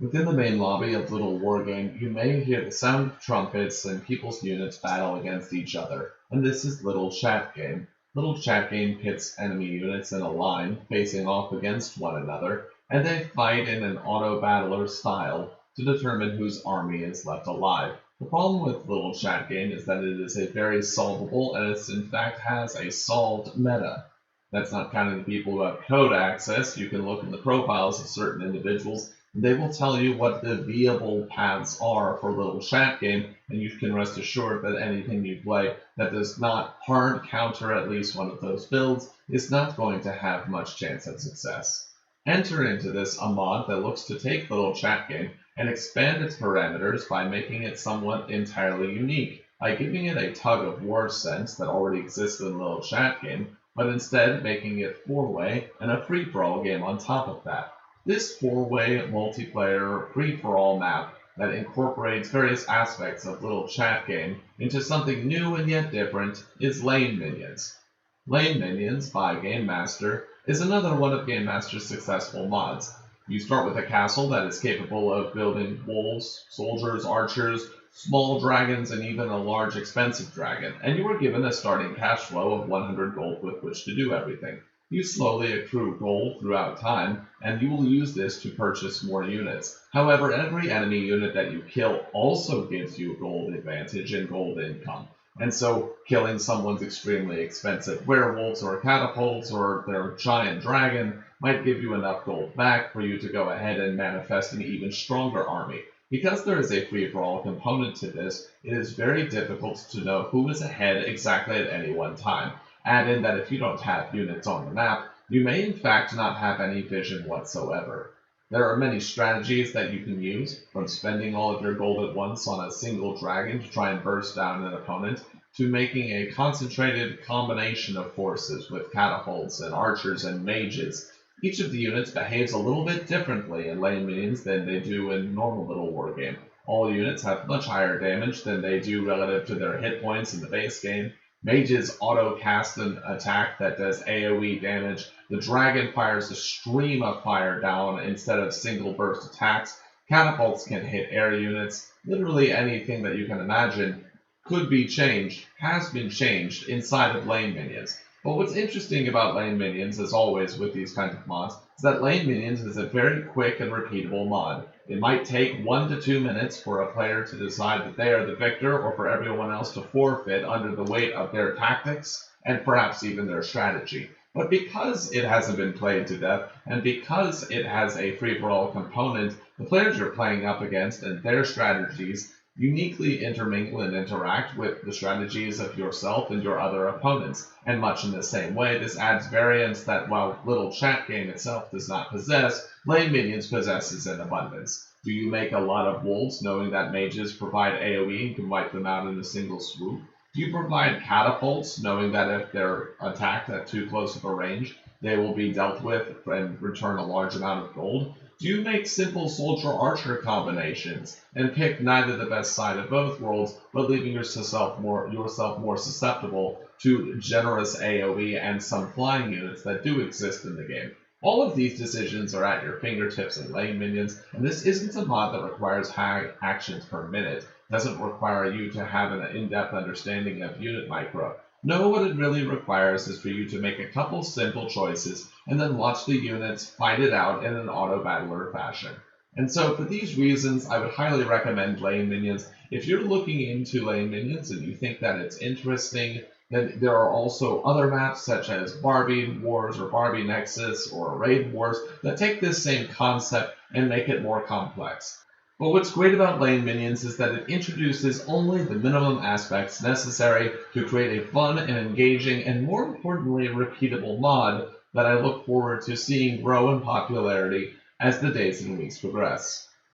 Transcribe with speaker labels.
Speaker 1: Within the main lobby of LittleWarGame, you may hear the sound of trumpets and people's units battle against each other, and this is LittleChatGame. LittleChatGame pits enemy units in a line, facing off against one another, and they fight in an auto-battler style to determine whose army is left alive. The problem with LittleChatGame is that it is a very solvable, and it in fact has a solved meta. That's not counting the people who have code access. You can look in the profiles of certain individuals. They will tell you what the viable paths are for LittleChatGame, and you can rest assured that anything you play that does not hard counter at least one of those builds is not going to have much chance at success. Enter into this a mod that looks to take LittleChatGame and expand its parameters by making it somewhat entirely unique, by giving it a tug-of-war sense that already exists in LittleChatGame, but instead making it four-way and a free-for-all game on top of that. This four-way multiplayer free-for-all map that incorporates various aspects of LittleChatGame into something new and yet different is Lane Minions. Lane Minions by TheGameMaster is another one of TheGameMaster's successful mods. You start with a castle that is capable of building wolves, soldiers, archers, small dragons, and even a large expensive dragon, and you are given a starting cash flow of 100 gold with which to do everything. You slowly accrue gold throughout time, and you will use this to purchase more units. However, every enemy unit that you kill also gives you gold advantage and gold income. And so killing someone's extremely expensive werewolves or catapults or their giant dragon might give you enough gold back for you to go ahead and manifest an even stronger army. Because there is a free-for-all component to this, it is very difficult to know who is ahead exactly at any one time. Add in that if you don't have units on the map, you may in fact not have any vision whatsoever. There are many strategies that you can use, from spending all of your gold at once on a single dragon to try and burst down an opponent, to making a concentrated combination of forces with catapults and archers and mages. Each of the units behaves a little bit differently in Lane Minions than they do in normal LittleWarGame. All units have much higher damage than they do relative to their hit points in the base game. Mages auto-cast an attack that does AoE damage. The dragon fires a stream of fire down instead of single burst attacks. Catapults can hit air units. Literally anything that you can imagine could be changed, has been changed inside of Lane Minions. But what's interesting about Lane Minions, as always with these kinds of mods, is that Lane Minions is a very quick and repeatable mod. It might take 1 to 2 minutes for a player to decide that they are the victor, or for everyone else to forfeit under the weight of their tactics, and perhaps even their strategy. But because it hasn't been played to death, and because it has a free-for-all component, the players you're playing up against and their strategies uniquely intermingle and interact with the strategies of yourself and your other opponents. And much in the same way, this adds variance that while LittleChatGame itself does not possess, Lane Minions possesses in abundance. Do you make a lot of wolves knowing that mages provide AoE and can wipe them out in a single swoop? Do you provide catapults knowing that if they're attacked at too close of a range, they will be dealt with and return a large amount of gold? Do you make simple soldier-archer combinations and pick neither the best side of both worlds, but leaving yourself more susceptible to generous AoE and some flying units that do exist in the game? All of these decisions are at your fingertips in Lane Minions, and this isn't a mod that requires high actions per minute. It doesn't require you to have an in-depth understanding of unit micro. No, what it really requires is for you to make a couple simple choices and then watch the units fight it out in an auto-battler fashion. And so for these reasons, I would highly recommend Lane Minions. If you're looking into Lane Minions and you think that it's interesting, then there are also other maps such as Barbie Wars or Barbie Nexus or Raid Wars that take this same concept and make it more complex. But what's great about Lane Minions is that it introduces only the minimum aspects necessary to create a fun and engaging and more importantly repeatable mod that I look forward to seeing grow in popularity as the days and weeks progress.